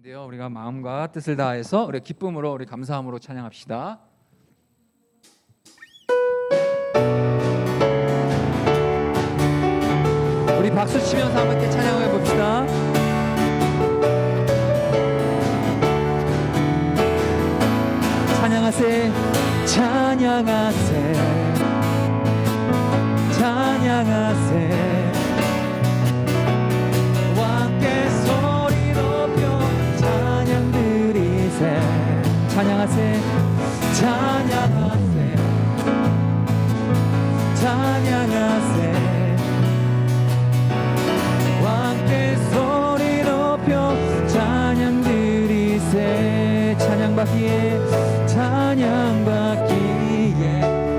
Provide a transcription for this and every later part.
찬양인데요. 우리가 마음과 뜻을 다해서 우리 기쁨으로 우리 감사함으로 찬양합시다. 우리 박수 치면서 함께 찬양해 봅시다. 찬양하세, 찬양하세, 찬양하세. 찬양하세, 찬양하세, 찬양하세. 함께 소리 높여 찬양 드리세. 찬양받기에 찬양받기에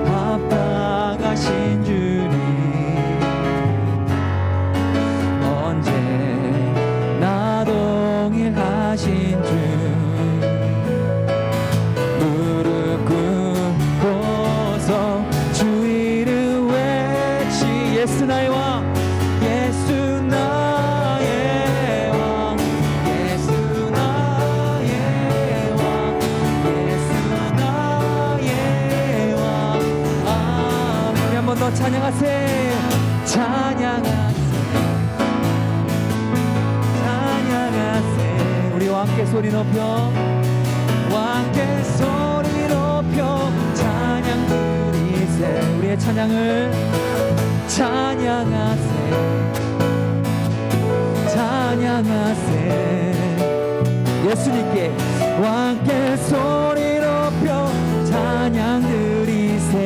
합당하신 주님, 언제나 동일하신 주, 예수 나의 왕, 예수 나의 왕, 예수 나의 왕, 예수 나의 왕. 아멘. 우리 한 번 더 찬양하세, 찬양하세, 찬양하세. 우리 왕께 소리 높여, 왕께 소리 높여 찬양 드리세. 우리의 찬양을 찬양하세, 찬양하세. 예수님께 왕께 소리 높여 찬양 드리세.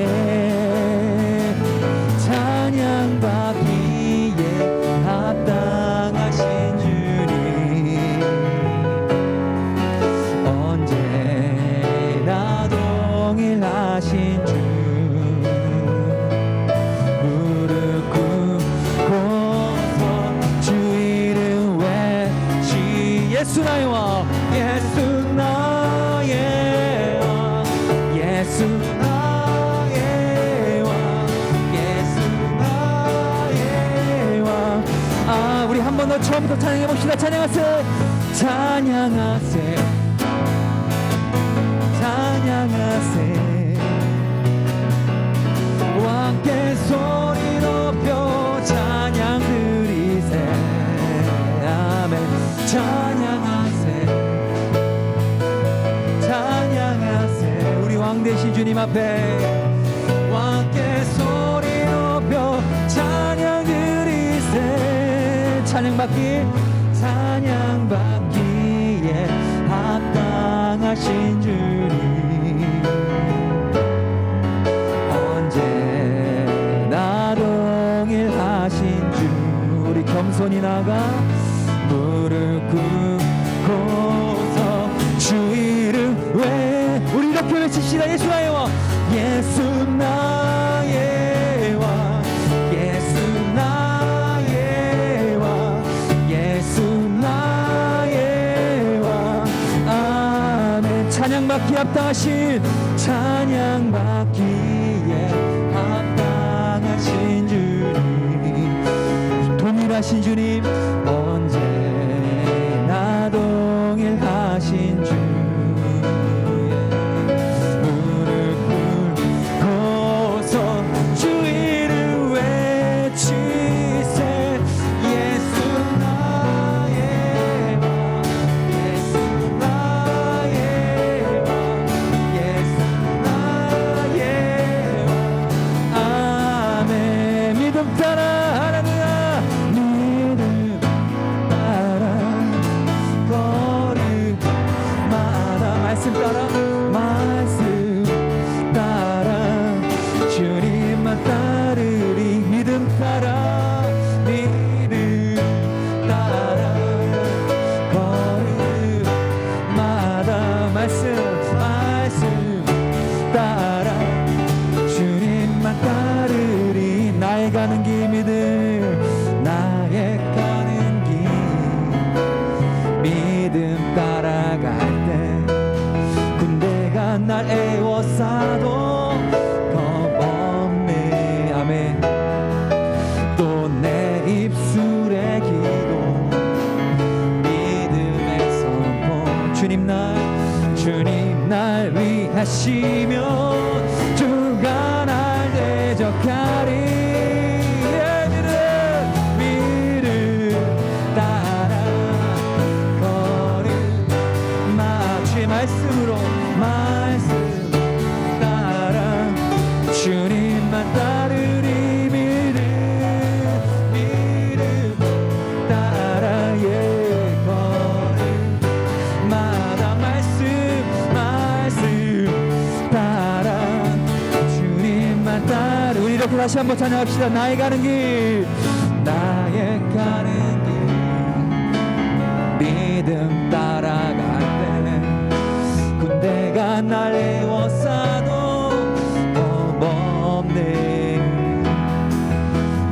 찬양받기에 합당하신 주님, 언제나 동일하신 주, 예수 나의 왕, 예수 나의 왕, 예수 나의 왕, 예수 나의 왕. 아, 우리 한 번 더 처음부터 찬양해 봅시다. 찬양하세, 찬양하세, 찬양하세. 왕께 소리 높여 찬양 드리세. 아멘. 찬양하세, 찬양하세. 우리 왕 되신 주님 앞에 왕께 소리 높여 찬양 드리세. 찬양받기, 찬양받기에 합당하신 주님, 언제나 동일하신 주. 우리 겸손히 나가 무릎 꿇고서 주 이름 외 우리 이렇게 외칩시다. 예수 나의 왕, 예수 나의 왕, 예수 나의 왕, 예수 나의 왕. 아멘. 찬양받기 합당하신, 찬양받기에 합당하신 주님, 동일하신 주님, 언제나 동일하신 주. 무릎 꿇고서 주 이름 외치세. 예수 나의 왕, 예수 나의 왕, 예수 나의 왕. 아멘. 믿음 따라, 할렐루야. 믿음 위하시면 주가 날 대적하리. 믿음 따라 걸음 주의 말씀으로 말씀 따라 주님만 따르리. 믿음 따라 걸음마다 말씀 따라 주님만 따르. 우리 이렇게 다시 한번 찬양합시다. 나의 가는 길 믿음 따라갈 때 군대가 날 에워싸도 겁없네.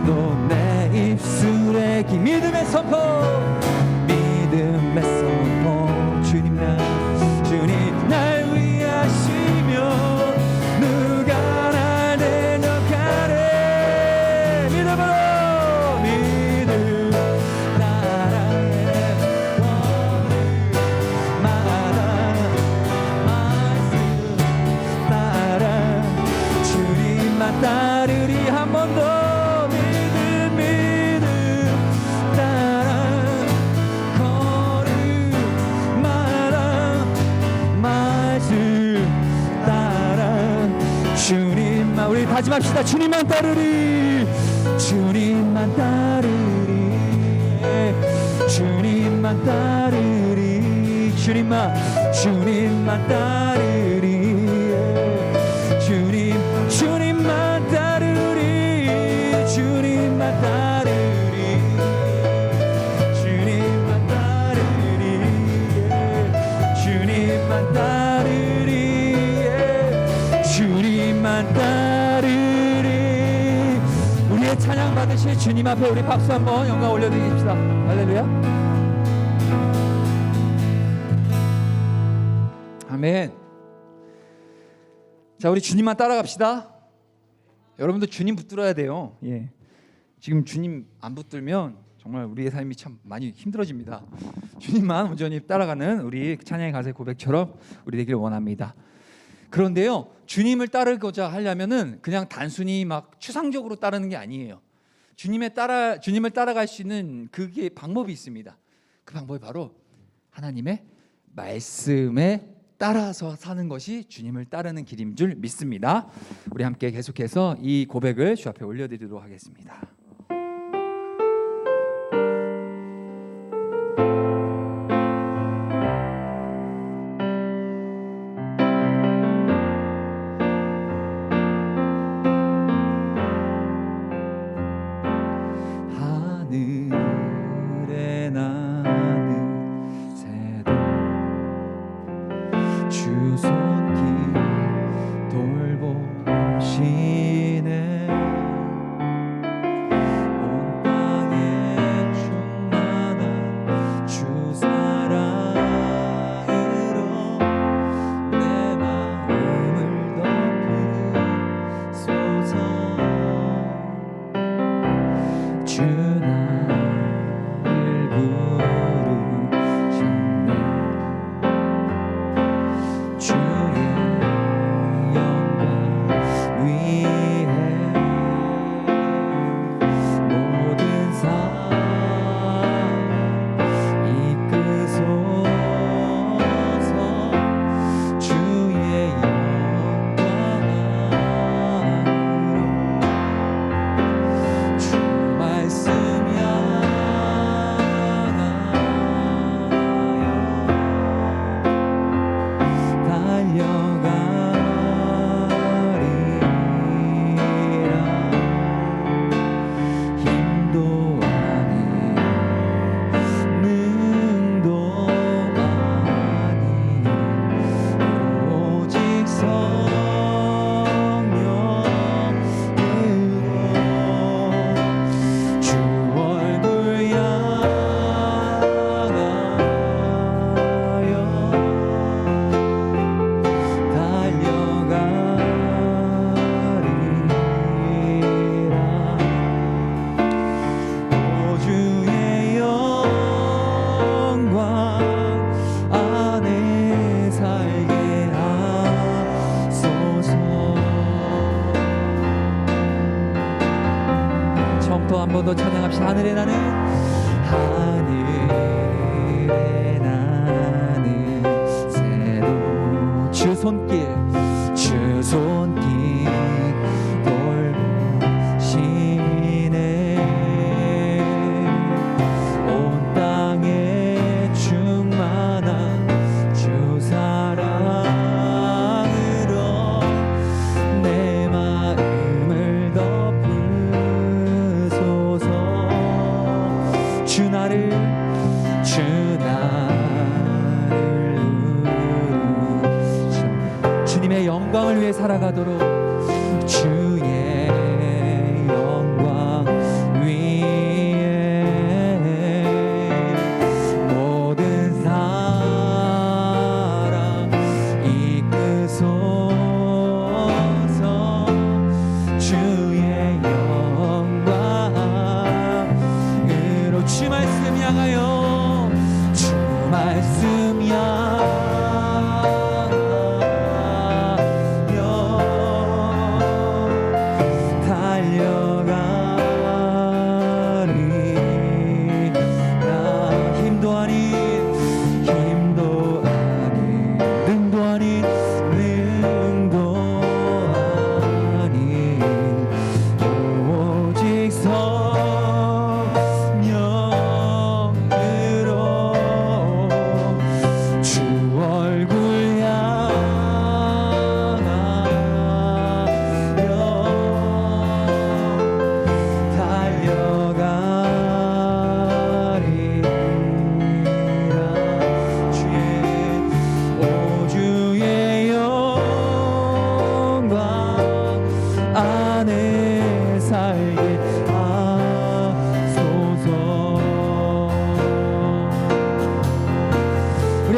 또 내 입술에 믿음의 선포 주님 날 위하시며 누가 날 대적하래. 믿음으로 믿음 따라해 걸음마다 말씀 따라 주님만 따르리. 한 번 더 믿음 따라 걸음마다 말씀 따라 주님만. 우리 다짐합시다. 주님만 따르리. 주님만 따르리. 주님만 따르리. 주님만 따르리. 주님만 따르리. 주님만 따르리. 주님만 따르리. 주님만 따르리. 주님만 따르리. 우리의 찬양 받으실 주님 앞에 우리 박수 한번 영광 올려드립시다. 할렐루야. 아멘. 자, 우리 주님만 따라갑시다. 여러분도 주님 붙들어야 돼요. 예. 지금 주님 안 붙들면 정말 우리의 삶이 참 많이 힘들어집니다. 주님만 온전히 따라가는 우리 찬양의 가세 고백처럼 우리 되기를 원합니다. 그런데요, 주님을 따르고자 하려면은 그냥 단순히 막 추상적으로 따르는 게 아니에요. 주님을 따라갈 수 있는 그게 방법이 있습니다. 그 방법이 바로 하나님의 말씀에 따라서 사는 것이 주님을 따르는 길인 줄 믿습니다. 우리 함께 계속해서 이 고백을 주 앞에 올려드리도록 하겠습니다. 하늘에 나는 새도 주 손길 돌보시네. 한 번 더 찬양합시다. 하늘에 나는 새도 주 손길 돌보시네. 온 땅에 충만한 주 사랑으로 내 마음을 덮으소서. 주 나를 주님의 영광을 위해 살아가도록 주의 영광 위에 모든 사랑 이끄소서. 주의 영광으로 주 말씀 향하여 주 말씀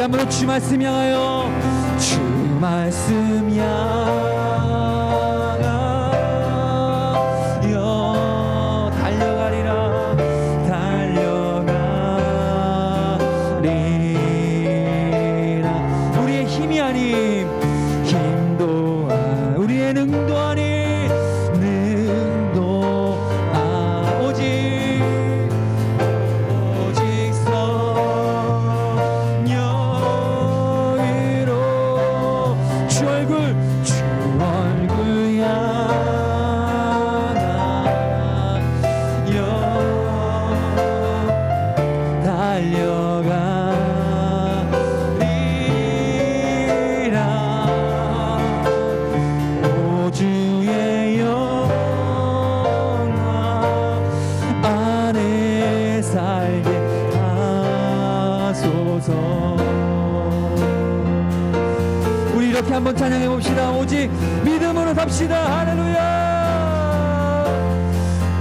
한번 주 말씀 향하여 주 말씀 향하여 달려가리라 우리의 힘이 아닌 힘도 우리의 능도 아닌 능도 오직 우리 이렇게 한번 찬양해 봅시다. 오직 믿음으로 삽시다. 할렐루야.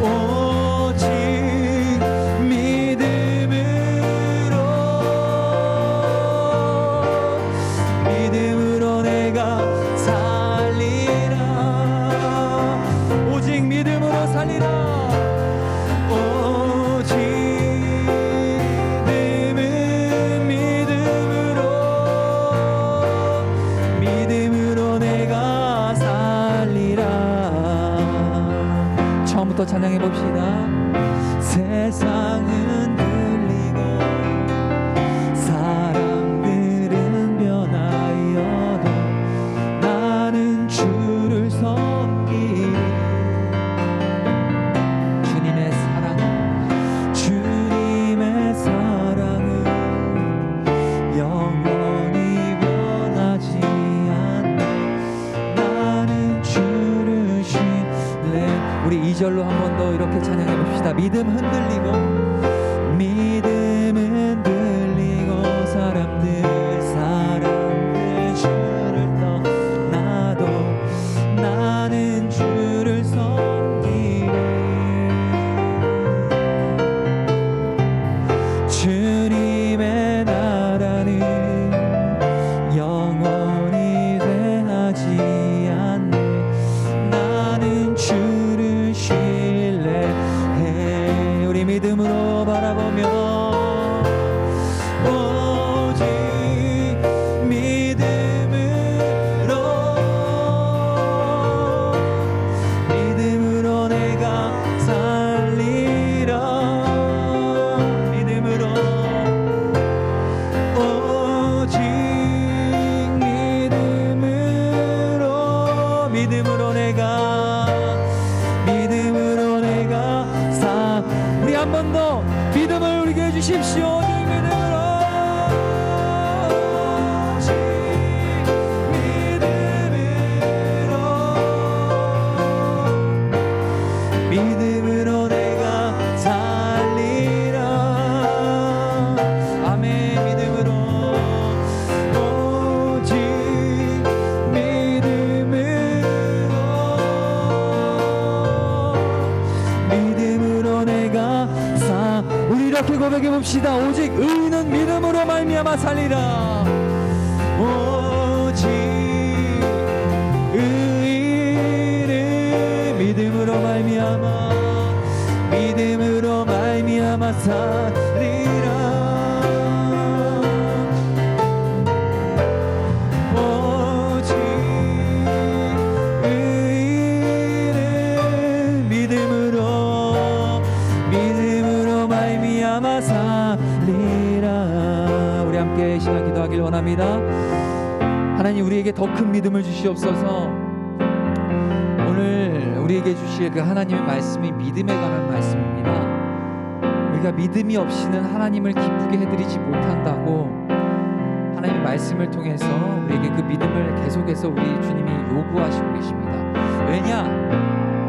오직 믿음으로 내가 살리라. 오직 믿음으로 살리라. 처음부터 찬양해 봅시다. 세상은 들리고 사람들은 변하여도 나는 주를 섬기리. 주님의 사랑은 영원히 변하지 않네. 나는 주를 신뢰. 우리 2절로 한 번 더 이렇게 찬양해 봅시다. 믿음 흔들리고 사람들 주를 떠나도 나는 주를 섬기리. 주님의 나라는 영원히 대하지 않네. 나는 주를 신뢰해. 우리 믿음으로 바라보며 오직 한 번 더 믿음을 우리에게 주십시오. 믿음으로 내가 살리라. 아멘. 믿음으로 오직 믿음으로 내가 우리 이렇게 고백해 봅시다. 오직 의인은 믿음으로 말미암아 살리라. 오직 의인은 믿음으로 말미암아 살리라. 오직 의인은 믿음으로 말미암아 살리라. 우리 함께 시간 기도하길 원합니다. 하나님, 우리에게 더 큰 믿음을 주시옵소서. 오늘 우리에게 주실 그 하나님의 말씀이 믿음에 관한 말씀입니다. 우리가 믿음이 없이는 하나님을 기쁘게 해드리지 못한다고 하나님의 말씀을 통해서 우리에게 그 믿음을 계속해서 우리 주님이 요구하시고 계십니다. 왜냐?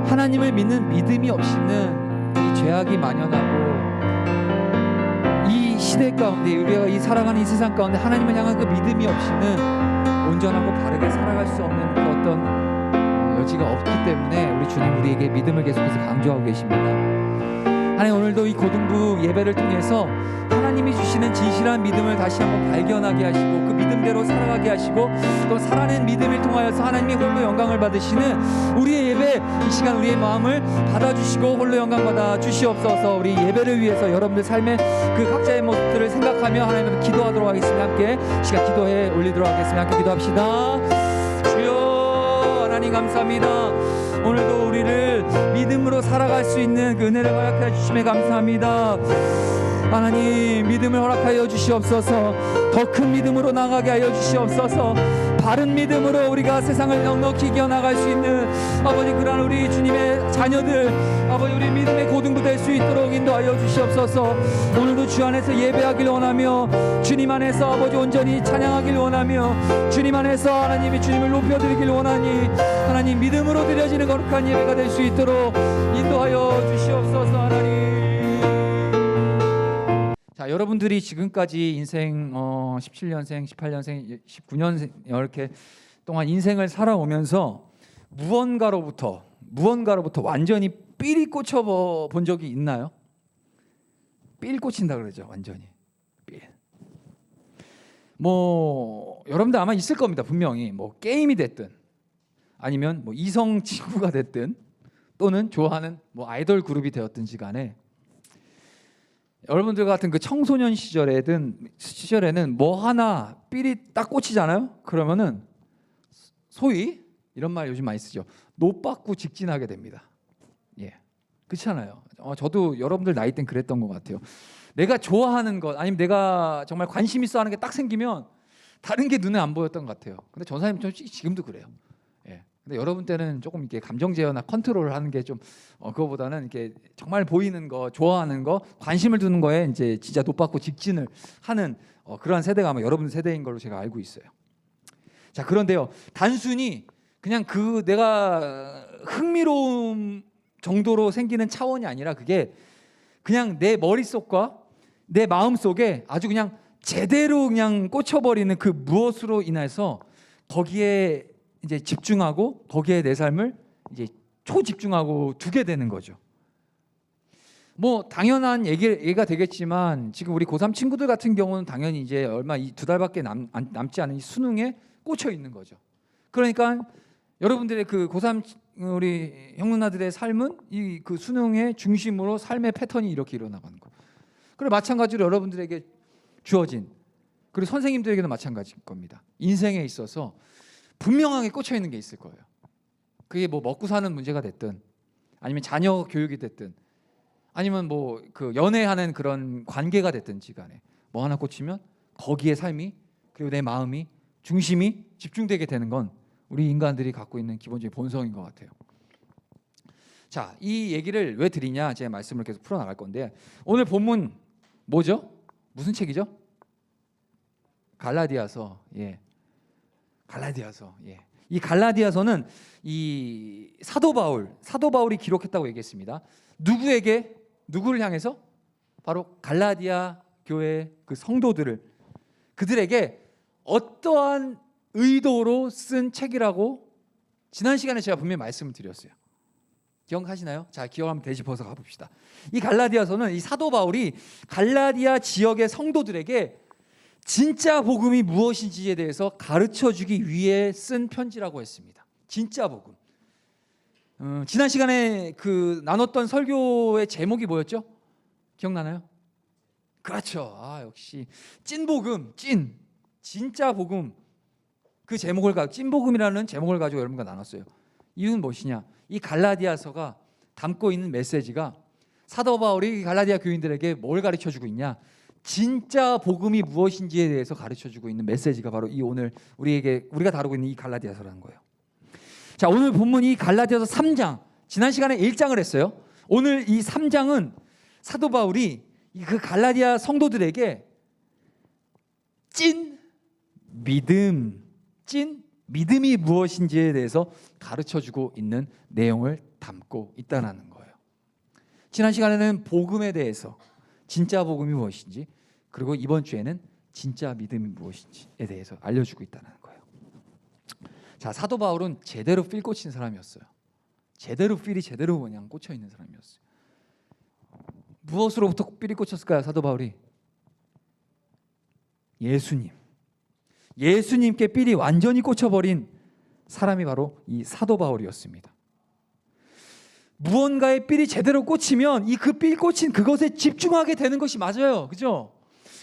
하나님을 믿는 믿음이 없이는 이 죄악이 만연하고 이 시대 가운데, 우리가 이 살아가는 이 세상 가운데 하나님을 향한 그 믿음이 없이는 온전하고 바르게 살아갈 수 없는 그 어떤 여지가 없기 때문에 우리 주님 우리에게 믿음을 계속해서 강조하고 계십니다. 하나님, 오늘도 이 고등부 예배를 통해서 하나님이 주시는 진실한 믿음을 다시 한번 발견하게 하시고 그 믿음대로 살아가게 하시고 또 살아낸 믿음을 통하여서 하나님이 홀로 영광을 받으시는 우리의 예배, 이 시간 우리의 마음을 받아주시고 홀로 영광 받아 주시옵소서. 우리 예배를 위해서 여러분들 삶의 그 각자의 모습들을 생각하며 하나님 앞에 기도하도록 하겠습니다. 함께 시간 기도해 올리도록 하겠습니다. 함께 기도합시다. 주여, 하나님 감사합니다. 오늘도 우리를 믿음으로 살아갈 수 있는 그 은혜를 허락하여 주심에 감사합니다. 하나님, 믿음을 허락하여 주시옵소서. 더 큰 믿음으로 나가게 하여 주시옵소서. 바른 믿음으로 우리가 세상을 넉넉히 이겨나갈 수 있는 아버지, 그러한 우리 주님의 자녀들, 아버지, 우리 믿음의 고등부 될 수 있도록 인도하여 주시옵소서. 오늘도 주 안에서 예배하길 원하며 주님 안에서 아버지 온전히 찬양하길 원하며 주님 안에서 하나님이 주님을 높여드리길 원하니 하나님, 믿음으로 드려지는 거룩한 예배가 될 수 있도록 인도하여 주시옵소서. 하나님, 자, 여러분들이 지금까지 인생 17년생, 18년생, 19년생 이렇게 동안 인생을 살아오면서 무언가로부터 완전히 삘이 꽂혀 본 적이 있나요? 삘 꽂힌다 그러죠. 완전히 삘. 뭐 여러분들 아마 있을 겁니다. 분명히 뭐 게임이 됐든 아니면 뭐 이성 친구가 됐든 또는 좋아하는 뭐 아이돌 그룹이 되었든지 간에 여러분들 같은 그 청소년 시절에는 뭐 하나 삘이 딱 꽂히잖아요. 그러면은 소위 이런 말 요즘 많이 쓰죠. 노받고 직진하게 됩니다. 예, 그렇잖아요. 저도 여러분들 나이 땐 그랬던 것 같아요. 내가 좋아하는 것 아니면 내가 정말 관심 있어 하는 게 딱 생기면 다른 게 눈에 안 보였던 것 같아요. 근데 전 사장님 지금도 그래요. 예. 근데 여러분 때는 조금 이렇게 감정 제어나 컨트롤을 하는 게 좀 그거보다는 이렇게 정말 보이는 거, 좋아하는 거, 관심을 두는 거에 이제 진짜 노받고 직진을 하는 그러한 세대가 아마 여러분 세대인 걸로 제가 알고 있어요. 자, 그런데요, 단순히 그냥 그 내가 흥미로움 정도로 생기는 차원이 아니라 그게 그냥 내 머릿속과 내 마음속에 아주 그냥 제대로 그냥 꽂혀버리는 그 무엇으로 인해서 거기에 이제 집중하고 거기에 내 삶을 이제 초집중하고 두게 되는 거죠. 뭐 당연한 얘기가 되겠지만 지금 우리 고3 친구들 같은 경우는 당연히 이제 얼마 두 달밖에 남지 않은 이 수능에 꽂혀 있는 거죠. 그러니까 여러분들의 그 고3 우리 형 누나들의 삶은 이 그 수능의 중심으로 삶의 패턴이 이렇게 일어나가는 거예요. 그리고 마찬가지로 여러분들에게 주어진, 그리고 선생님들에게도 마찬가지일 겁니다. 인생에 있어서 분명하게 꽂혀 있는 게 있을 거예요. 그게 뭐 먹고 사는 문제가 됐든 아니면 자녀 교육이 됐든 아니면 뭐 그 연애하는 그런 관계가 됐든지 간에 뭐 하나 꽂히면 거기에 삶이, 그리고 내 마음이, 중심이 집중되게 되는 건 우리 인간들이 갖고 있는 기본적인 본성인 것 같아요. 자, 이 얘기를 왜 드리냐, 제 말씀을 계속 풀어나갈 건데, 오늘 본문 뭐죠? 무슨 책이죠? 갈라디아서. 예, 갈라디아서. 예, 이 갈라디아서는 이 사도 바울이 기록했다고 얘기했습니다. 누구에게, 누구를 향해서? 바로 갈라디아 교회 그 성도들을, 그들에게 어떠한 의도로 쓴 책이라고 지난 시간에 제가 분명히 말씀을 드렸어요. 기억하시나요? 자, 기억 한번 되짚어서 가봅시다. 이 갈라디아서는 이 사도 바울이 갈라디아 지역의 성도들에게 진짜 복음이 무엇인지에 대해서 가르쳐주기 위해 쓴 편지라고 했습니다. 진짜 복음. 지난 시간에 그 나눴던 설교의 제목이 뭐였죠? 기억나나요? 그렇죠. 역시 찐복음, 진짜 복음. 그 제목을 가지고, 찐복음이라는 제목을 가지고 여러분과 나눴어요. 이유는 무엇이냐? 이 갈라디아서가 담고 있는 메시지가, 사도 바울이 갈라디아 교인들에게 뭘 가르쳐주고 있냐? 진짜 복음이 무엇인지에 대해서 가르쳐주고 있는 메시지가 바로 이 오늘 우리가 다루고 있는 이 갈라디아서라는 거예요. 자, 오늘 본문이 갈라디아서 3장, 지난 시간에 1장을 했어요. 오늘 이 3장은 사도 바울이 그 갈라디아 성도들에게 찐 믿음이 무엇인지에 대해서 가르쳐주고 있는 내용을 담고 있다는 거예요. 지난 시간에는 복음에 대해서, 진짜 복음이 무엇인지, 그리고 이번 주에는 진짜 믿음이 무엇인지에 대해서 알려주고 있다는 거예요. 자, 사도 바울은 제대로 필 꽂힌 사람이었어요. 필이 제대로 그냥 꽂혀 있는 사람이었어요. 무엇으로부터 필이 꽂혔을까요? 사도 바울이 예수님께 필이 완전히 꽂혀버린 사람이 바로 이 사도 바울이었습니다. 무언가에 필이 제대로 꽂히면 이 그 필 꽂힌 그것에 집중하게 되는 것이 맞아요. 그죠?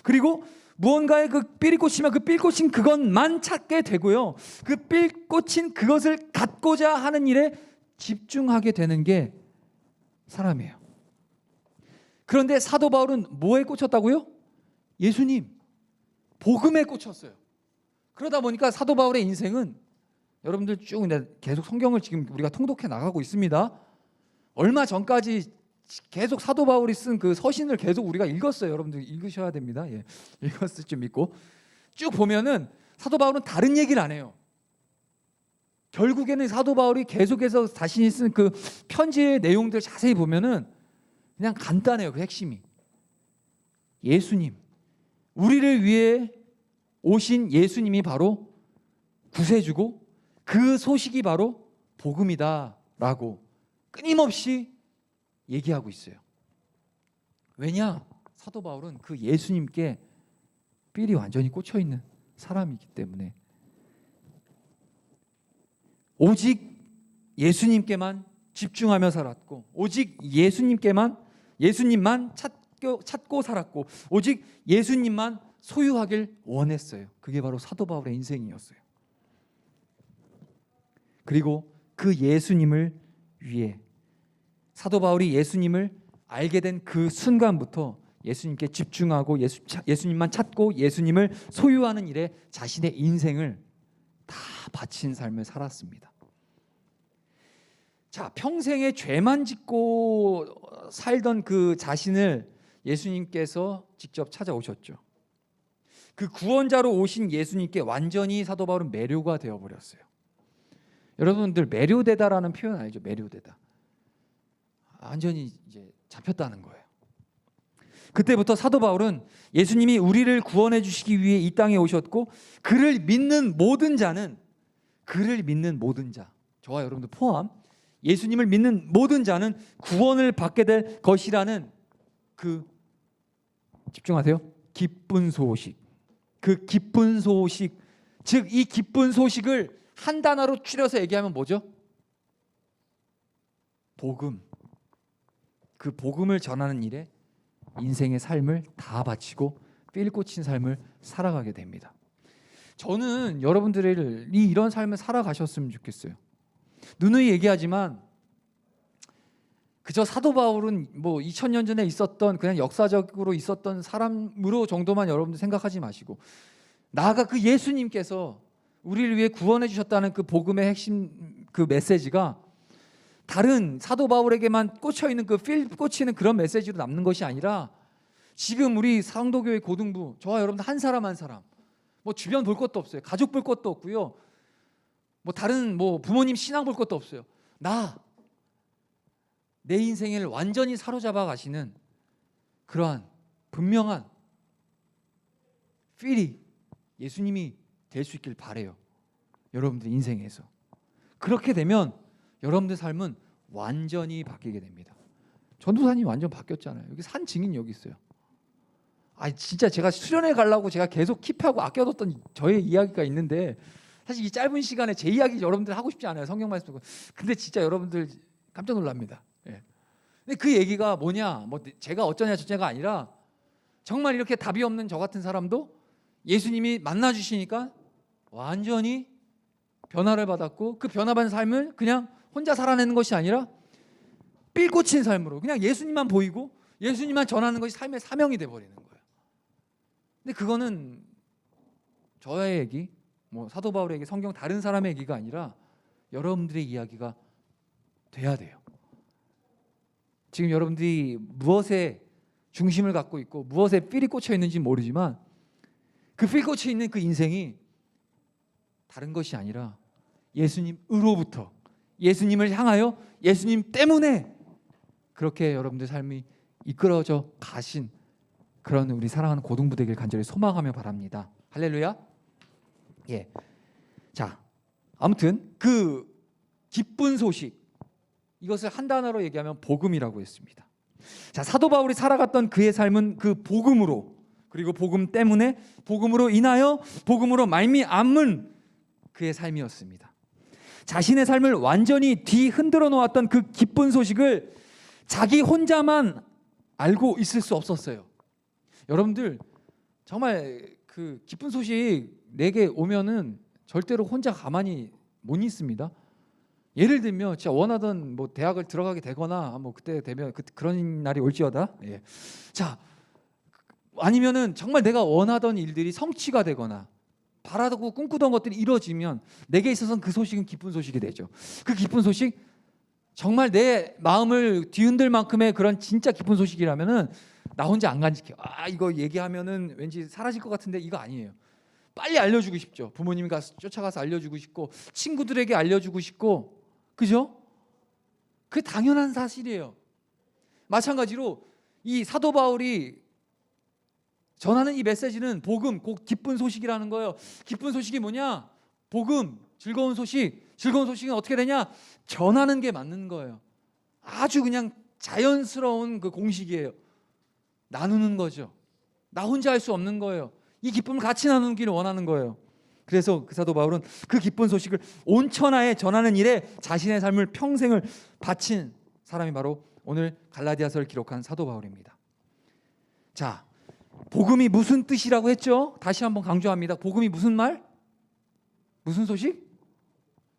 그리고 무언가에 그 필이 꽂히면 그 필 꽂힌 그것만 찾게 되고요. 그 필 꽂힌 그것을 갖고자 하는 일에 집중하게 되는 게 사람이에요. 그런데 사도 바울은 뭐에 꽂혔다고요? 예수님, 복음에 꽂혔어요. 그러다 보니까 사도 바울의 인생은, 여러분들 쭉 계속 성경을 지금 우리가 통독해 나가고 있습니다. 얼마 전까지 계속 사도 바울이 쓴 그 서신을 계속 우리가 읽었어요. 여러분들 읽으셔야 됩니다. 예, 읽었을 줄 믿고 쭉 보면은 사도 바울은 다른 얘기를 안 해요. 결국에는 사도 바울이 계속해서 자신이 쓴 그 편지의 내용들 자세히 보면은 그냥 간단해요. 그 핵심이 예수님, 우리를 위해 오신 예수님이 바로 구세주고 그 소식이 바로 복음이다라고 끊임없이 얘기하고 있어요. 왜냐? 사도 바울은 그 예수님께 삘이 완전히 꽂혀 있는 사람이기 때문에 오직 예수님께만 집중하며 살았고, 오직 예수님만 찾고 살았고, 오직 예수님만 소유하길 원했어요. 그게 바로 사도 바울의 인생이었어요. 그리고 그 예수님을 위해 사도 바울이 예수님을 알게 된 그 순간부터 예수님께 집중하고 예수님만 찾고 예수님을 소유하는 일에 자신의 인생을 다 바친 삶을 살았습니다. 자, 평생에 죄만 짓고 살던 그 자신을 예수님께서 직접 찾아오셨죠. 그 구원자로 오신 예수님께 완전히 사도 바울은 매료가 되어버렸어요. 여러분들 매료되다라는 표현 알죠? 매료되다. 완전히 이제 잡혔다는 거예요. 그때부터 사도 바울은 예수님이 우리를 구원해 주시기 위해 이 땅에 오셨고, 그를 믿는 모든 자는, 저와 여러분들 포함 예수님을 믿는 모든 자는 구원을 받게 될 것이라는 그, 집중하세요, 기쁜 소식. 그 기쁜 소식, 즉 이 기쁜 소식을 한 단어로 추려서 얘기하면 뭐죠? 복음. 그 복음을 전하는 일에 인생의 삶을 다 바치고 삘 꽂힌 삶을 살아가게 됩니다. 저는 여러분들이 이런 삶을 살아가셨으면 좋겠어요. 누누이 얘기하지만 그저 사도 바울은 뭐 2000년 전에 있었던 그냥 역사적으로 있었던 사람으로 정도만 여러분들 생각하지 마시고, 나아가 그 예수님께서 우리를 위해 구원해 주셨다는 그 복음의 핵심, 그 메시지가 다른 사도 바울에게만 꽂혀 있는 그 필 꽂히는 그런 메시지로 남는 것이 아니라 지금 우리 상도교회 고등부 저와 여러분들 한 사람 한 사람 뭐 주변 볼 것도 없어요. 가족 볼 것도 없고요. 뭐 다른 뭐 부모님 신앙 볼 것도 없어요. 내 인생을 완전히 사로잡아 가시는 그러한 분명한 필이 예수님이 될 수 있길 바래요. 여러분들 인생에서. 그렇게 되면 여러분들 삶은 완전히 바뀌게 됩니다. 전도사님 완전 바뀌었잖아요. 여기 산 증인 여기 있어요. 진짜 제가 수련회 가려고 제가 계속 킵하고 아껴뒀던 저의 이야기가 있는데 사실 이 짧은 시간에 제 이야기 여러분들 하고 싶지 않아요. 성경 말씀 듣고. 근데 진짜 여러분들 깜짝 놀랍니다. 예. 근데 그 얘기가 뭐냐? 뭐 제가 어쩌냐 저쩌냐가 아니라 정말 이렇게 답이 없는 저 같은 사람도 예수님이 만나 주시니까 완전히 변화를 받았고 그 변화받은 삶을 그냥 혼자 살아내는 것이 아니라 삘 꽂힌 삶으로 그냥 예수님만 보이고 예수님만 전하는 것이 삶의 사명이 돼버리는 거예요. 근데 그거는 저의 얘기, 뭐 사도 바울의 얘기, 성경 다른 사람의 얘기가 아니라 여러분들의 이야기가 돼야 돼요. 지금 여러분들이 무엇에 중심을 갖고 있고 무엇에 삘이 꽂혀 있는지 모르지만 그 삘 꽂혀 있는 그 인생이 다른 것이 아니라 예수님으로부터 예수님을 향하여 예수님 때문에 그렇게 여러분들 삶이 이끌어져 가신 그런 우리 사랑하는 고등부 되길 간절히 소망하며 바랍니다. 할렐루야. 예. 자, 아무튼 그 기쁜 소식 이것을 한 단어로 얘기하면 복음이라고 했습니다. 자, 사도 바울이 살아갔던 그의 삶은 그 복음으로 그리고 복음 때문에 복음으로 인하여 복음으로 말미암은 그의 삶이었습니다. 자신의 삶을 완전히 뒤흔들어 놓았던 그 기쁜 소식을 자기 혼자만 알고 있을 수 없었어요. 여러분들 정말 그 기쁜 소식 내게 오면은 절대로 혼자 가만히 못 있습니다. 예를 들면 진짜 원하던 뭐 대학을 들어가게 되거나 뭐 그때 되면 그런 날이 올지어다. 예. 자, 아니면은 정말 내가 원하던 일들이 성취가 되거나 바라고 꿈꾸던 것들이 이루어지면 내게 있어서는 그 소식은 기쁜 소식이 되죠. 그 기쁜 소식 정말 내 마음을 뒤흔들 만큼의 그런 진짜 기쁜 소식이라면은 나 혼자 안 간직해요. 이거 얘기하면은 왠지 사라질 것 같은데 이거 아니에요. 빨리 알려주고 싶죠. 부모님이 쫓아가서 알려주고 싶고 친구들에게 알려주고 싶고 그죠? 그게 당연한 사실이에요. 마찬가지로 이 사도 바울이 전하는 이 메시지는 복음, 곧 기쁜 소식이라는 거예요. 기쁜 소식이 뭐냐? 복음, 즐거운 소식. 즐거운 소식은 어떻게 되냐? 전하는 게 맞는 거예요. 아주 그냥 자연스러운 그 공식이에요. 나누는 거죠. 나 혼자 할 수 없는 거예요. 이 기쁨을 같이 나누기를 원하는 거예요. 그래서 그 사도 바울은 그 기쁜 소식을 온 천하에 전하는 일에 자신의 삶을 평생을 바친 사람이 바로 오늘 갈라디아서를 기록한 사도 바울입니다. 자, 복음이 무슨 뜻이라고 했죠? 다시 한번 강조합니다. 복음이 무슨 말? 무슨 소식?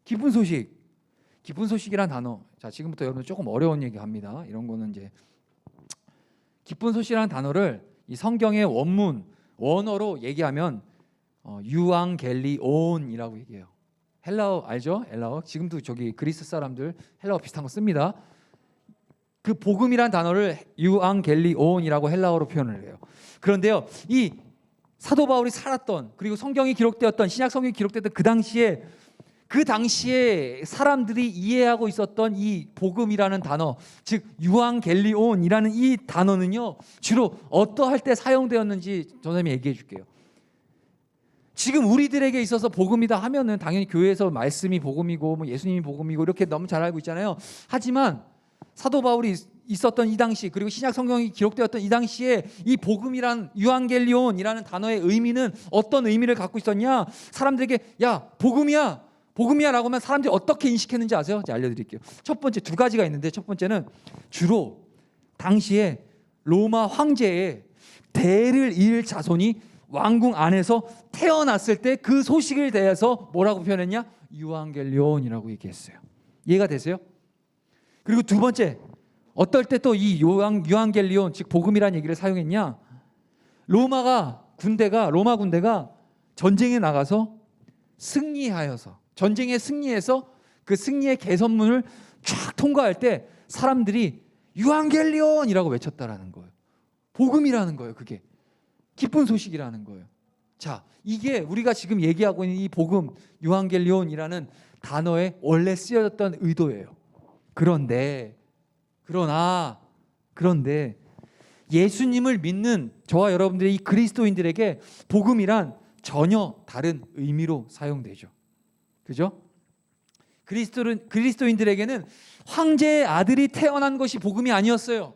기쁜 소식. 기쁜 소식이란 단어. 자, 지금부터 여러분 조금 어려운 얘기합니다. 이런 거는 이제 기쁜 소식이라는 단어를 이 성경의 원문 원어로 얘기하면 유앙겔리온이라고 얘기해요. 헬라어 알죠? 헬라어. 지금도 저기 그리스 사람들 헬라어 비슷한 거 씁니다. 그 복음이란 단어를 유앙겔리온이라고 헬라어로 표현을 해요. 그런데요, 이 사도 바울이 살았던 그리고 성경이 기록되었던 신약 성경이 기록되었던 그 당시에 사람들이 이해하고 있었던 이 복음이라는 단어, 즉 유앙겔리온이라는 이 단어는요 주로 어떠할 때 사용되었는지 선생님이 얘기해 줄게요. 지금 우리들에게 있어서 복음이다 하면은 당연히 교회에서 말씀이 복음이고 뭐 예수님이 복음이고 이렇게 너무 잘 알고 있잖아요. 하지만 사도 바울이 있었던 이 당시 그리고 신약 성경이 기록되었던 이 당시에 이 복음이란 유앙겔리온이라는 단어의 의미는 어떤 의미를 갖고 있었냐? 사람들에게 야 복음이야 라고 하면 사람들이 어떻게 인식했는지 아세요? 제가 알려드릴게요. 첫 번째 두 가지가 있는데 첫 번째는 주로 당시에 로마 황제의 대를 이을 자손이 왕궁 안에서 태어났을 때 그 소식을 대해서 뭐라고 표현했냐? 유앙겔리온이라고 얘기했어요. 이해가 되세요? 그리고 두 번째 어떨 때 또 이 유앙겔리온 즉 복음이라는 얘기를 사용했냐? 로마 군대가 전쟁에 나가서 승리하여서 전쟁에 승리해서 그 승리의 개선문을 쫙 통과할 때 사람들이 유앙겔리온이라고 외쳤다라는 거예요. 복음이라는 거예요. 그게 기쁜 소식이라는 거예요. 자, 이게 우리가 지금 얘기하고 있는 이 복음, 유앙겔리온이라는 단어에 원래 쓰여졌던 의도예요. 그런데 예수님을 믿는 저와 여러분들의 이 그리스도인들에게 복음이란 전혀 다른 의미로 사용되죠. 그죠? 그리스도인들에게는 황제의 아들이 태어난 것이 복음이 아니었어요.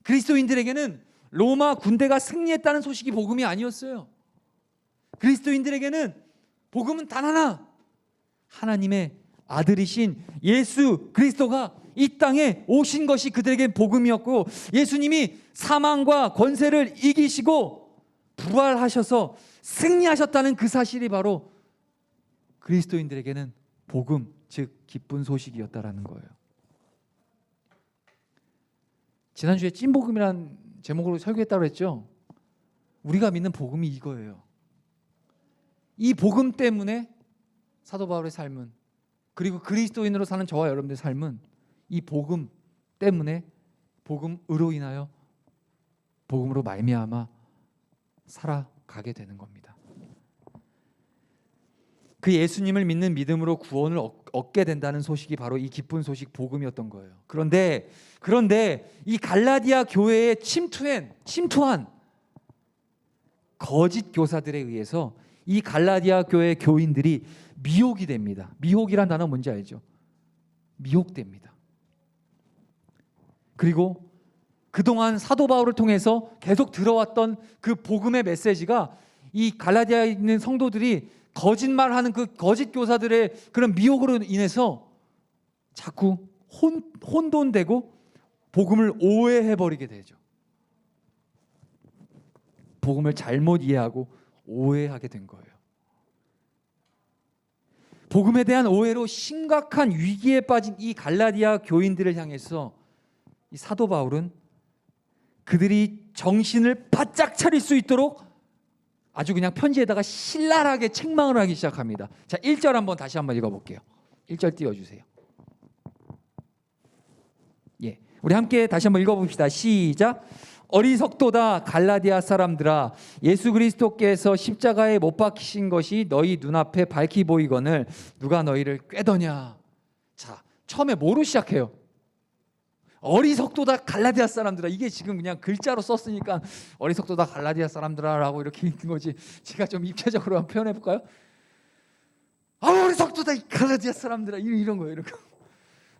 그리스도인들에게는 로마 군대가 승리했다는 소식이 복음이 아니었어요. 그리스도인들에게는 복음은 단 하나, 하나님의 아들이신 예수 그리스도가 이 땅에 오신 것이 그들에게 복음이었고, 예수님이 사망과 권세를 이기시고 부활하셔서 승리하셨다는 그 사실이 바로 그리스도인들에게는 복음, 즉 기쁜 소식이었다라는 거예요. 지난주에 찐복음이란 제목으로 설교했다고 했죠. 우리가 믿는 복음이 이거예요. 이 복음 때문에 사도 바울의 삶은, 그리고 그리스도인으로 사는 저와 여러분들의 삶은 이 복음 때문에, 복음으로 인하여, 복음으로 말미암아 살아가게 되는 겁니다. 그 예수님을 믿는 믿음으로 구원을 얻게 된다는 소식이 바로 이 기쁜 소식 복음이었던 거예요. 그런데 이 갈라디아 교회에 침투한 거짓 교사들에 의해서 이 갈라디아 교회 교인들이 미혹이 됩니다. 미혹이란 단어 뭔지 알죠? 미혹됩니다. 그리고 그동안 사도 바울을 통해서 계속 들어왔던 그 복음의 메시지가 이 갈라디아에 있는 성도들이 거짓말하는 그 거짓 교사들의 그런 미혹으로 인해서 자꾸 혼돈되고 복음을 오해해버리게 되죠. 복음을 잘못 이해하고 오해하게 된 거예요. 복음에 대한 오해로 심각한 위기에 빠진 이 갈라디아 교인들을 향해서 이 사도 바울은 그들이 정신을 바짝 차릴 수 있도록 아주 그냥 편지에다가 신랄하게 책망을 하기 시작합니다. 자, 1절 다시 한번 읽어볼게요. 1절 띄워주세요. 예, 우리 함께 다시 한번 읽어봅시다. 시작. 어리석도다 갈라디아 사람들아, 예수 그리스도께서 십자가에 못 박히신 것이 너희 눈앞에 밝히 보이거늘 누가 너희를 꾀더냐. 자, 처음에 뭐로 시작해요? 어리석도다 갈라디아 사람들아. 이게 지금 그냥 글자로 썼으니까 어리석도다 갈라디아 사람들아라고 이렇게 읽는 거지. 제가 좀 입체적으로 한번 표현해 볼까요? 어리석도다 갈라디아 사람들아, 이런 거예요. 이런 거.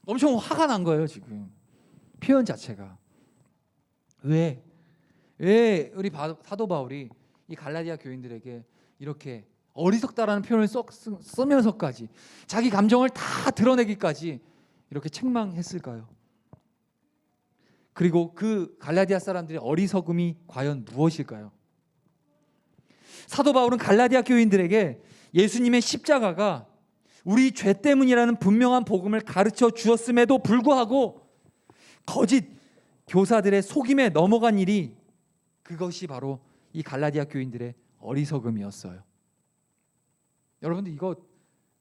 엄청 화가 난 거예요 지금 표현 자체가. 왜 우리 사도 바울이 이 갈라디아 교인들에게 이렇게 어리석다라는 표현을 쓰면서까지 자기 감정을 다 드러내기까지 이렇게 책망했을까요? 그리고 그 갈라디아 사람들의 어리석음이 과연 무엇일까요? 사도 바울은 갈라디아 교인들에게 예수님의 십자가가 우리 죄 때문이라는 분명한 복음을 가르쳐 주었음에도 불구하고 거짓 교사들의 속임에 넘어간 일이, 그것이 바로 이 갈라디아 교인들의 어리석음이었어요. 여러분들 이거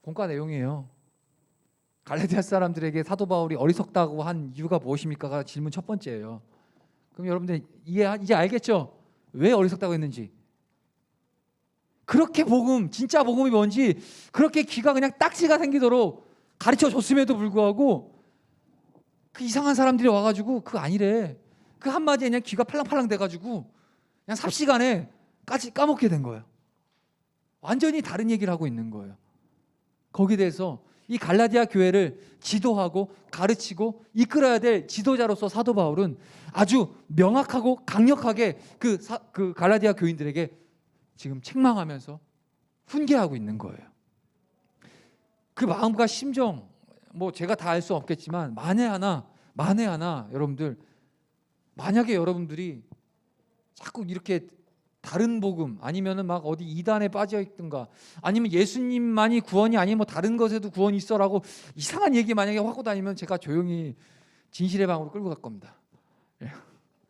본과 내용이에요. 갈라디아 사람들에게 사도 바울이 어리석다고 한 이유가 무엇입니까가 질문 첫 번째예요. 그럼 여러분들 이제 알겠죠? 왜 어리석다고 했는지. 그렇게 진짜 복음이 뭔지 그렇게 귀가 그냥 딱지가 생기도록 가르쳐 줬음에도 불구하고 그 이상한 사람들이 와가지고 그거 아니래. 그 한마디에 그냥 귀가 팔랑팔랑 돼가지고 그냥 삽시간에 까먹게 된 거예요. 완전히 다른 얘기를 하고 있는 거예요. 거기에 대해서 이 갈라디아 교회를 지도하고 가르치고 이끌어야 될 지도자로서 사도 바울은 아주 명확하고 강력하게 그 갈라디아 교인들에게 지금 책망하면서 훈계하고 있는 거예요. 그 마음과 심정 제가 다 알 수 없겠지만 만에 하나 여러분들, 만약에 여러분들이 자꾸 이렇게 다른 복음 아니면은 막 어디 이단에 빠져 있든가 아니면 예수님만이 구원이 아니면 다른 것에도 구원이 있어라고 이상한 얘기 만약에 하고 다니면 제가 조용히 진실의 방으로 끌고 갈 겁니다.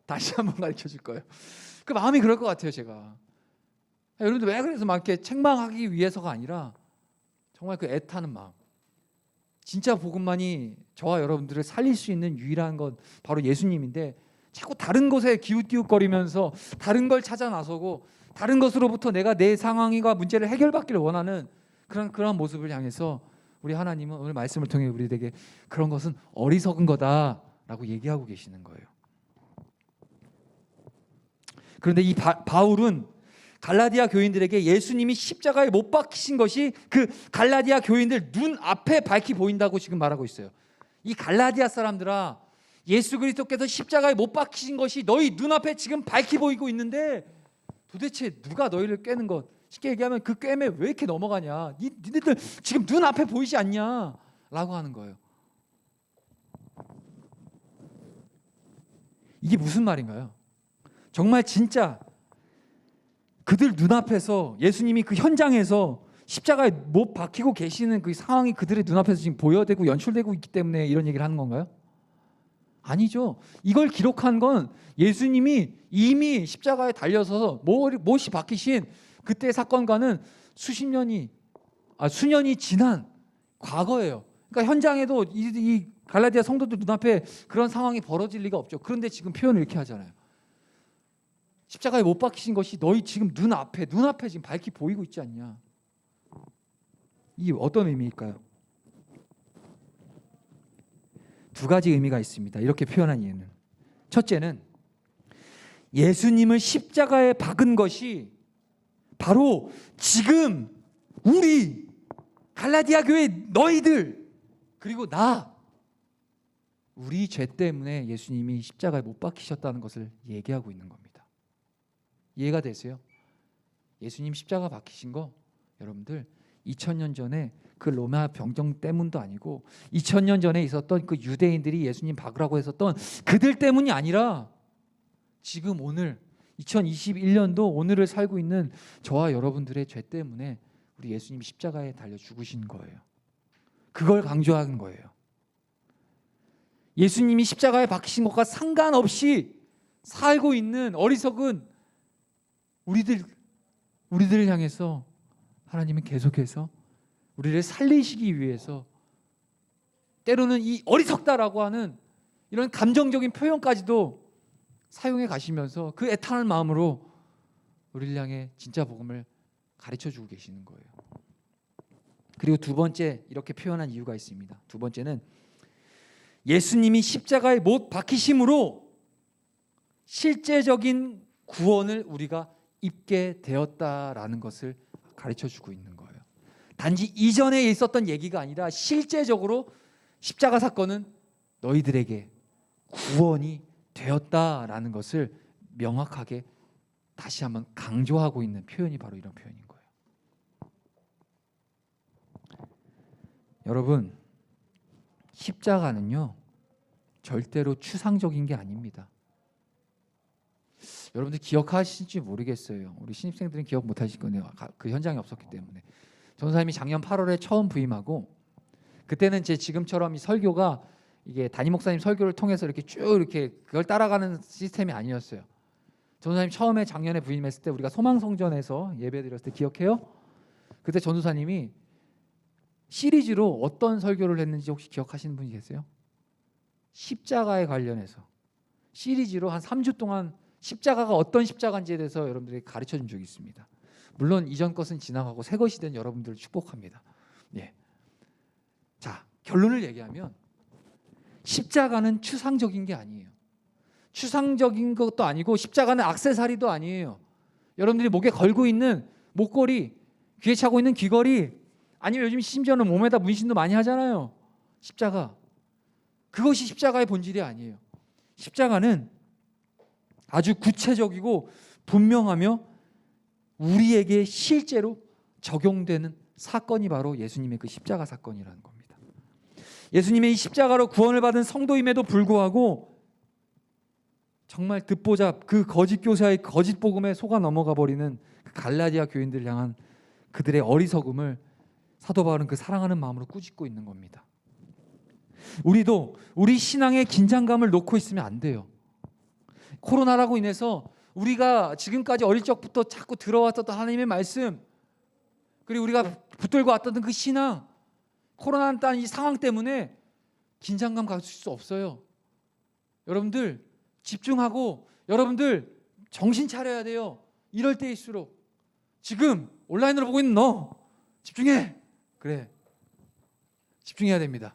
다시 한번 가르쳐 줄 거예요. 그 마음이 그럴 것 같아요, 제가. 여러분들 왜 그래서 막 이렇게 책망하기 위해서가 아니라 정말 그 애타는 마음. 진짜 복음만이 저와 여러분들을 살릴 수 있는 유일한 것 바로 예수님인데 자꾸 다른 것에 기웃기웃거리면서 다른 걸 찾아 나서고 다른 것으로부터 내가 내 상황과 문제를 해결받기를 원하는 그런 모습을 향해서 우리 하나님은 오늘 말씀을 통해 우리에게 그런 것은 어리석은 거다라고 얘기하고 계시는 거예요. 그런데 이 바울은 갈라디아 교인들에게 예수님이 십자가에 못 박히신 것이 그 갈라디아 교인들 눈앞에 밝히 보인다고 지금 말하고 있어요. 이 갈라디아 사람들아, 예수 그리스도께서 십자가에 못 박히신 것이 너희 눈앞에 지금 밝히 보이고 있는데 도대체 누가 너희를 꿰는 것, 쉽게 얘기하면 그 꿰매 왜 이렇게 넘어가냐, 니네들 지금 눈앞에 보이지 않냐 라고 하는 거예요. 이게 무슨 말인가요? 정말 진짜 그들 눈앞에서 예수님이 그 현장에서 십자가에 못 박히고 계시는 그 상황이 그들의 눈앞에서 지금 보여되고 연출되고 있기 때문에 이런 얘기를 하는 건가요? 아니죠. 이걸 기록한 건 예수님이 이미 십자가에 달려서 못이 박히신 그때 사건과는 수년이 지난 과거예요. 그러니까 현장에도 이 갈라디아 성도들 눈앞에 그런 상황이 벌어질 리가 없죠. 그런데 지금 표현을 이렇게 하잖아요. 십자가에 못 박히신 것이 너희 지금 눈앞에 지금 밝히 보이고 있지 않냐. 이게 어떤 의미일까요? 두 가지 의미가 있습니다. 이렇게 표현한 이유는, 첫째는 예수님을 십자가에 박은 것이 바로 지금 우리 갈라디아 교회 너희들 그리고 우리 죄 때문에 예수님이 십자가에 못 박히셨다는 것을 얘기하고 있는 겁니다. 이해가 되세요? 예수님 십자가 박히신 거 여러분들 2000년 전에 그 로마 병정 때문도 아니고 2000년 전에 있었던 그 유대인들이 예수님 박으라고 했었던 그들 때문이 아니라 지금 오늘 2021년도 오늘을 살고 있는 저와 여러분들의 죄 때문에 우리 예수님이 십자가에 달려 죽으신 거예요. 그걸 강조하는 거예요. 예수님이 십자가에 박히신 것과 상관없이 살고 있는 어리석은 우리들을 향해서 하나님은 계속해서 우리를 살리시기 위해서 때로는 이 어리석다라고 하는 이런 감정적인 표현까지도 사용해 가시면서 그 애타는 마음으로 우리를 향해 진짜 복음을 가르쳐 주고 계시는 거예요. 그리고 두 번째 이렇게 표현한 이유가 있습니다. 두 번째는 예수님이 십자가에 못 박히심으로 실제적인 구원을 우리가 입게 되었다라는 것을 가르쳐 주고 있는 거예요. 단지 이전에 있었던 얘기가 아니라 실제적으로 십자가 사건은 너희들에게 구원이 되었다라는 것을 명확하게 다시 한번 강조하고 있는 표현이 바로 이런 표현인 거예요. 여러분, 십자가는요 절대로 추상적인 게 아닙니다. 여러분들 기억하실지 모르겠어요. 우리 신입생들은 기억 못 하실 거네요. 그 현장에 없었기 때문에. 전사님이 작년 8월에 처음 부임하고 그때는 제 지금처럼 이 설교가 이게 담임 목사님 설교를 통해서 이렇게 쭉 이렇게 그걸 따라가는 시스템이 아니었어요. 전도사님 처음에 작년에 부임했을 때 우리가 소망성전에서 예배드렸을 때 기억해요? 그때 전도사님이 시리즈로 어떤 설교를 했는지 혹시 기억하시는 분이 계세요? 십자가에 관련해서 시리즈로 한 3주 동안 십자가가 어떤 십자가인지에 대해서 여러분들에게 가르쳐 준 적이 있습니다. 물론 이전 것은 지나가고 새 것이 된 여러분들을 축복합니다. 예. 자, 결론을 얘기하면 십자가는 추상적인 게 아니에요. 추상적인 것도 아니고 십자가는 액세서리도 아니에요. 여러분들이 목에 걸고 있는 목걸이, 귀에 차고 있는 귀걸이, 아니면 요즘 심지어는 몸에다 문신도 많이 하잖아요. 십자가. 그것이 십자가의 본질이 아니에요. 십자가는 아주 구체적이고 분명하며 우리에게 실제로 적용되는 사건이 바로 예수님의 그 십자가 사건이라는 겁니다. 예수님의 이 십자가로 구원을 받은 성도임에도 불구하고 정말 듣보잡 그 거짓 교사의 거짓 복음에 속아 넘어가 버리는 그 갈라디아 교인들을 향한 그들의 어리석음을 사도 바울은 그 사랑하는 마음으로 꾸짖고 있는 겁니다. 우리도 우리 신앙의 긴장감을 놓고 있으면 안 돼요. 코로나라고 인해서 우리가 지금까지 어릴 적부터 자꾸 들어왔던 하나님의 말씀, 그리고 우리가 붙들고 왔던 그 신앙, 코로나라는 이 상황 때문에 긴장감 가질 수 없어요. 여러분들 집중하고 여러분들 정신 차려야 돼요. 이럴 때일수록. 지금 온라인으로 보고 있는 너 집중해. 그래, 집중해야 됩니다.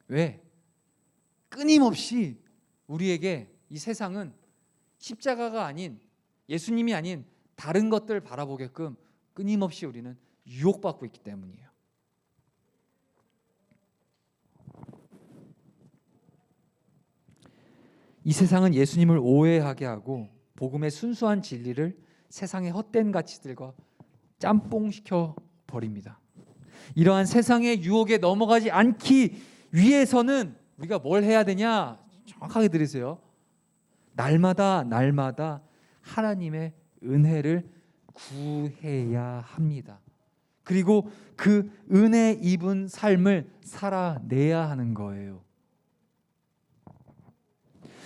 왜? 끊임없이 우리에게 이 세상은 십자가가 아닌, 예수님이 아닌 다른 것들 바라보게끔 끊임없이 우리는 유혹받고 있기 때문이에요. 이 세상은 예수님을 오해하게 하고 복음의 순수한 진리를 세상의 헛된 가치들과 짬뽕시켜 버립니다. 이러한 세상의 유혹에 넘어가지 않기 위해서는 우리가 뭘 해야 되냐? 정확하게 들으세요. 날마다 하나님의 은혜를 구해야 합니다. 그리고 그 은혜 입은 삶을 살아내야 하는 거예요.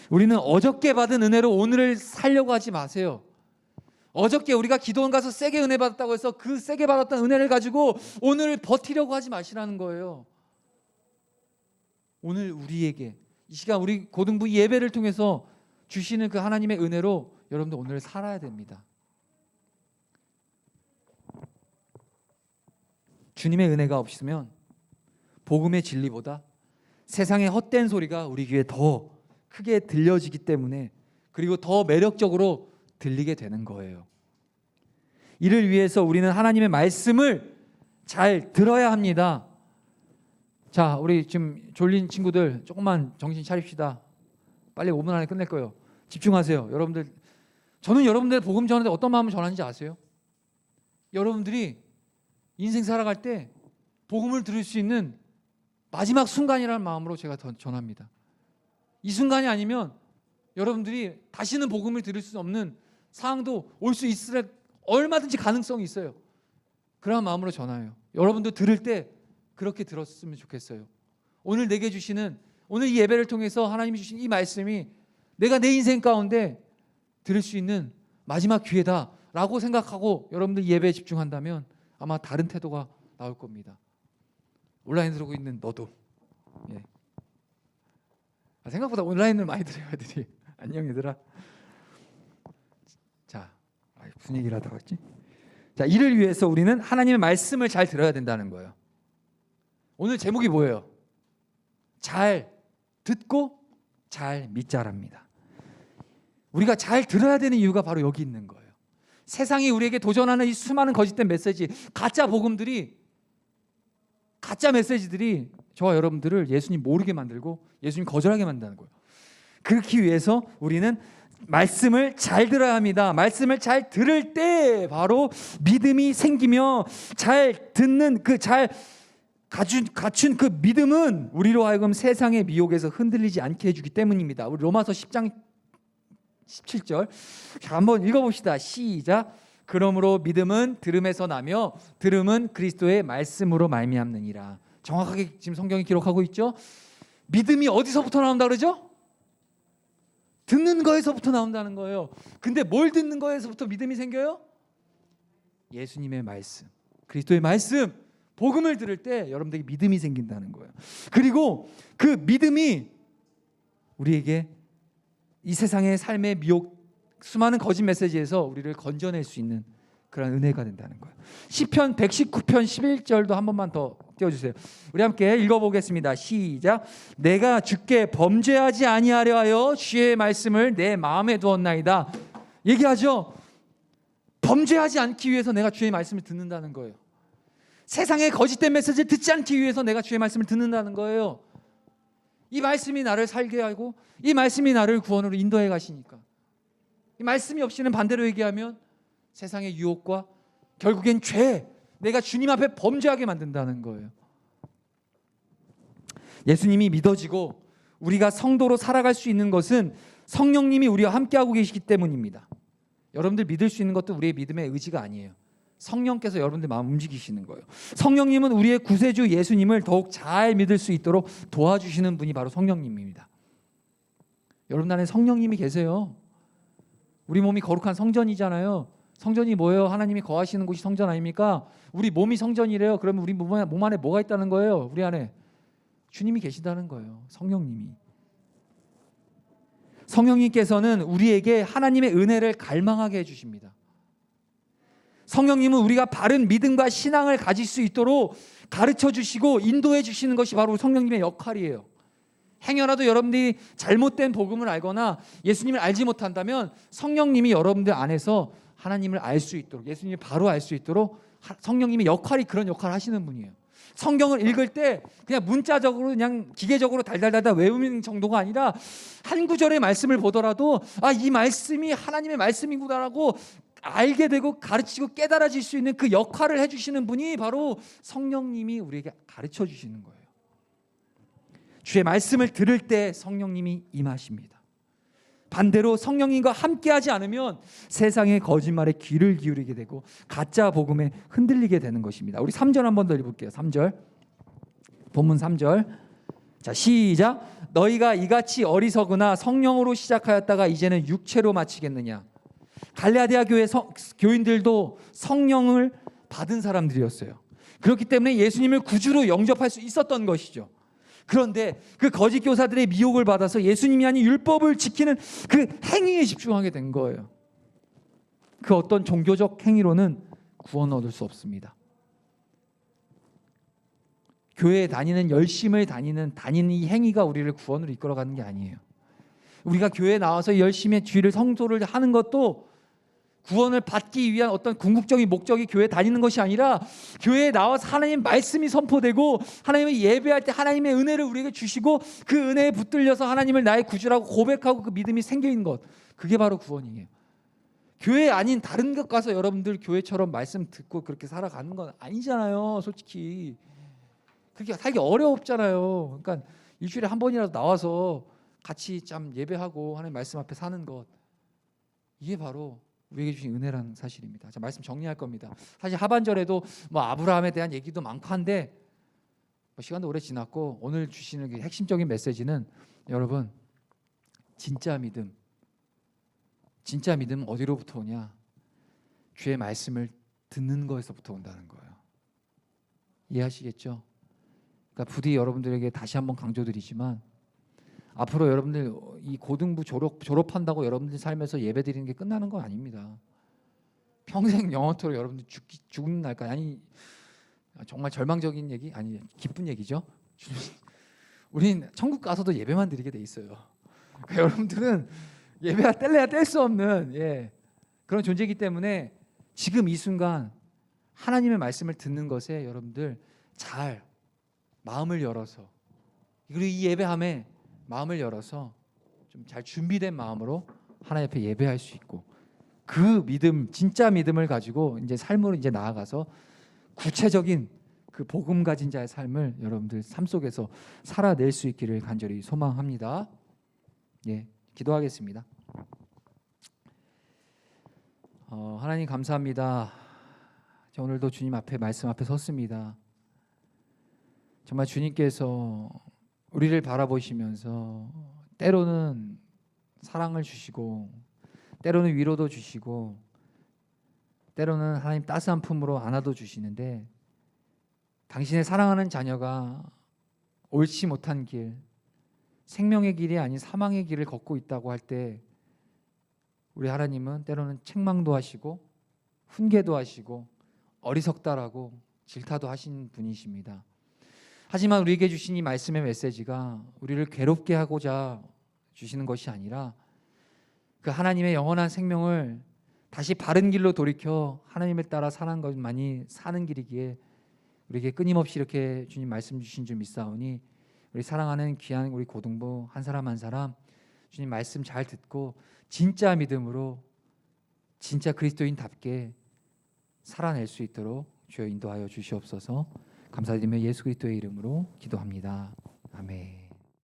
우리는 어저께 받은 은혜로 오늘을 살려고 하지 마세요. 어저께 우리가 기도원 가서 세게 은혜 받았다고 해서 그 세게 받았던 은혜를 가지고 오늘 버티려고 하지 마시라는 거예요. 오늘 우리에게 이 시간 우리 고등부 예배를 통해서 주시는 그 하나님의 은혜로 여러분들 오늘 살아야 됩니다. 주님의 은혜가 없으면 복음의 진리보다 세상의 헛된 소리가 우리 귀에 더 크게 들려지기 때문에, 그리고 더 매력적으로 들리게 되는 거예요. 이를 위해서 우리는 하나님의 말씀을 잘 들어야 합니다. 자, 우리 지금 졸린 친구들 조금만 정신 차립시다. 빨리 5분 안에 끝낼 거예요. 집중하세요. 여러분들, 저는 여러분들 복음 전하는데 어떤 마음을 전하는지 아세요? 여러분들이 인생 살아갈 때 복음을 들을 수 있는 마지막 순간이라는 마음으로 제가 전합니다. 이 순간이 아니면 여러분들이 다시는 복음을 들을 수 없는 상황도 올 수 있을, 얼마든지 가능성이 있어요. 그런 마음으로 전해요. 여러분도 들을 때 그렇게 들었으면 좋겠어요. 오늘 내게 주시는, 오늘 이 예배를 통해서 하나님이 주신 이 말씀이 내가 내 인생 가운데 들을 수 있는 마지막 기회다라고 생각하고 여러분들 예배에 집중한다면 아마 다른 태도가 나올 겁니다. 온라인 들어오고 있는 너도, 예. 생각보다 온라인을 많이 들어요, 애들이. 안녕 얘들아. 자, 무슨 얘기를 하다가 했지? 자, 이를 위해서 우리는 하나님의 말씀을 잘 들어야 된다는 거예요. 오늘 제목이 뭐예요? 잘 듣고 잘 믿자랍니다. 우리가 잘 들어야 되는 이유가 바로 여기 있는 거예요. 세상이 우리에게 도전하는 이 수많은 거짓된 메시지, 가짜 복음들이, 가짜 메시지들이 저와 여러분들을 예수님 모르게 만들고 예수님 거절하게 만드는 거예요. 그렇기 위해서 우리는 말씀을 잘 들어야 합니다. 말씀을 잘 들을 때 바로 믿음이 생기며, 잘 듣는 그 잘 갖춘 그 믿음은 우리로 하여금 세상의 미혹에서 흔들리지 않게 해주기 때문입니다. 우리 로마서 10장 17절 자, 한번 읽어봅시다. 시작. 그러므로 믿음은 들음에서 나며 들음은 그리스도의 말씀으로 말미암느니라. 정확하게 지금 성경이 기록하고 있죠. 믿음이 어디서부터 나온다 그러죠? 듣는 거에서부터 나온다는 거예요. 근데 뭘 듣는 거에서부터 믿음이 생겨요? 예수님의 말씀, 그리스도의 말씀, 복음을 들을 때 여러분들에게 믿음이 생긴다는 거예요. 그리고 그 믿음이 우리에게 이 세상의 삶의 미혹, 수많은 거짓 메시지에서 우리를 건져낼 수 있는 그런 은혜가 된다는 거예요. 시편 119편 11절도 한 번만 더 띄워주세요. 우리 함께 읽어보겠습니다. 시작. 내가 주께 범죄하지 아니하려 하여 주의 말씀을 내 마음에 두었나이다. 얘기하죠. 범죄하지 않기 위해서 내가 주의 말씀을 듣는다는 거예요. 세상의 거짓된 메시지를 듣지 않기 위해서 내가 주의 말씀을 듣는다는 거예요. 이 말씀이 나를 살게 하고 이 말씀이 나를 구원으로 인도해 가시니까. 이 말씀이 없이는 반대로 얘기하면 세상의 유혹과 결국엔 죄, 내가 주님 앞에 범죄하게 만든다는 거예요. 예수님이 믿어지고 우리가 성도로 살아갈 수 있는 것은 성령님이 우리와 함께하고 계시기 때문입니다. 여러분들 믿을 수 있는 것도 우리의 믿음의 의지가 아니에요. 성령께서 여러분들 마음 움직이시는 거예요. 성령님은 우리의 구세주 예수님을 더욱 잘 믿을 수 있도록 도와주시는 분이 바로 성령님입니다. 여러분 안에 성령님이 계세요. 우리 몸이 거룩한 성전이잖아요. 성전이 뭐예요? 하나님이 거하시는 곳이 성전 아닙니까? 우리 몸이 성전이래요. 그러면 우리 몸 안에 뭐가 있다는 거예요? 우리 안에 주님이 계시다는 거예요. 성령님이. 성령님께서는 우리에게 하나님의 은혜를 갈망하게 해주십니다. 성령님은 우리가 바른 믿음과 신앙을 가질 수 있도록 가르쳐 주시고 인도해 주시는 것이 바로 성령님의 역할이에요. 행여라도 여러분들이 잘못된 복음을 알거나 예수님을 알지 못한다면 성령님이 여러분들 안에서 하나님을 알 수 있도록, 예수님을 바로 알 수 있도록 성령님의 역할이 그런 역할을 하시는 분이에요. 성경을 읽을 때 그냥 문자적으로 그냥 기계적으로 달달달달 외우는 정도가 아니라 한 구절의 말씀을 보더라도 이 말씀이 하나님의 말씀이구나라고 알게 되고 가르치고 깨달아질 수 있는 그 역할을 해주시는 분이 바로 성령님이 우리에게 가르쳐 주시는 거예요. 주의 말씀을 들을 때 성령님이 임하십니다. 반대로 성령님과 함께하지 않으면 세상의 거짓말에 귀를 기울이게 되고 가짜 복음에 흔들리게 되는 것입니다. 우리 3절 한 번 더 읽어볼게요. 3절 본문 3절 자 시작. 너희가 이같이 어리석으나 성령으로 시작하였다가 이제는 육체로 마치겠느냐. 갈라디아 교회 교인들도 성령을 받은 사람들이었어요. 그렇기 때문에 예수님을 구주로 영접할 수 있었던 것이죠. 그런데 그 거짓 교사들의 미혹을 받아서 예수님이 아닌 율법을 지키는 그 행위에 집중하게 된 거예요. 그 어떤 종교적 행위로는 구원을 얻을 수 없습니다. 교회에 다니는 열심을 다니는 이 행위가 우리를 구원으로 이끌어가는 게 아니에요. 우리가 교회에 나와서 열심히 주일을 성도를 하는 것도 구원을 받기 위한 어떤 궁극적인 목적이 교회에 다니는 것이 아니라 교회에 나와서 하나님 말씀이 선포되고 하나님을 예배할 때 하나님의 은혜를 우리에게 주시고 그 은혜에 붙들려서 하나님을 나의 구주라고 고백하고 그 믿음이 생기는 것, 그게 바로 구원이에요. 교회 아닌 다른 것 가서 여러분들 교회처럼 말씀 듣고 그렇게 살아가는 건 아니잖아요. 솔직히 그게 살기 어렵잖아요. 그러니까 일주일에 한 번이라도 나와서 같이 참 예배하고 하나님 말씀 앞에 사는 것, 이게 바로 우리에게 주신 은혜라는 사실입니다. 자, 말씀 정리할 겁니다. 사실 하반절에도 아브라함에 대한 얘기도 많고 한데 시간도 오래 지났고 오늘 주시는 그 핵심적인 메시지는 여러분 진짜 믿음은 어디로부터 오냐? 주의 말씀을 듣는 것에서부터 온다는 거예요. 이해하시겠죠? 그러니까 부디 여러분들에게 다시 한번 강조드리지만 앞으로 여러분들 이 고등부 졸업한다고 여러분들 삶에서 예배드리는 게 끝나는 건 아닙니다. 평생 영원토록 여러분들 죽는 날까지, 아니 정말 절망적인 얘기, 아니 기쁜 얘기죠. 우린 천국 가서도 예배만 드리게 돼 있어요. 그러니까 여러분들은 예배가 뗄래야 뗄 수 없는 그런 존재이기 때문에 지금 이 순간 하나님의 말씀을 듣는 것에 여러분들 잘 마음을 열어서, 그리고 이 예배함에 마음을 열어서 좀 잘 준비된 마음으로 하나님 앞에 예배할 수 있고, 그 믿음, 진짜 믿음을 가지고 이제 삶으로 이제 나아가서 구체적인 그 복음 가진 자의 삶을 여러분들 삶 속에서 살아낼 수 있기를 간절히 소망합니다. 기도하겠습니다. 하나님 감사합니다. 오늘도 주님 앞에 말씀 앞에 섰습니다. 정말 주님께서 우리를 바라보시면서 때로는 사랑을 주시고 때로는 위로도 주시고 때로는 하나님 따스한 품으로 안아도 주시는데, 당신의 사랑하는 자녀가 옳지 못한 길, 생명의 길이 아닌 사망의 길을 걷고 있다고 할 때 우리 하나님은 때로는 책망도 하시고 훈계도 하시고 어리석다라고 질타도 하신 분이십니다. 하지만 우리에게 주신 이 말씀의 메시지가 우리를 괴롭게 하고자 주시는 것이 아니라 그 하나님의 영원한 생명을 다시 바른 길로 돌이켜 하나님을 따라 사는 것만이 사는 길이기에 우리에게 끊임없이 이렇게 주님 말씀 주신 줄 믿사오니 우리 사랑하는 귀한 우리 고등부 한 사람 한 사람 주님 말씀 잘 듣고 진짜 믿음으로 진짜 그리스도인답게 살아낼 수 있도록 주여 인도하여 주시옵소서. 감사드리며 예수 그리스도의 이름으로 기도합니다. 아멘.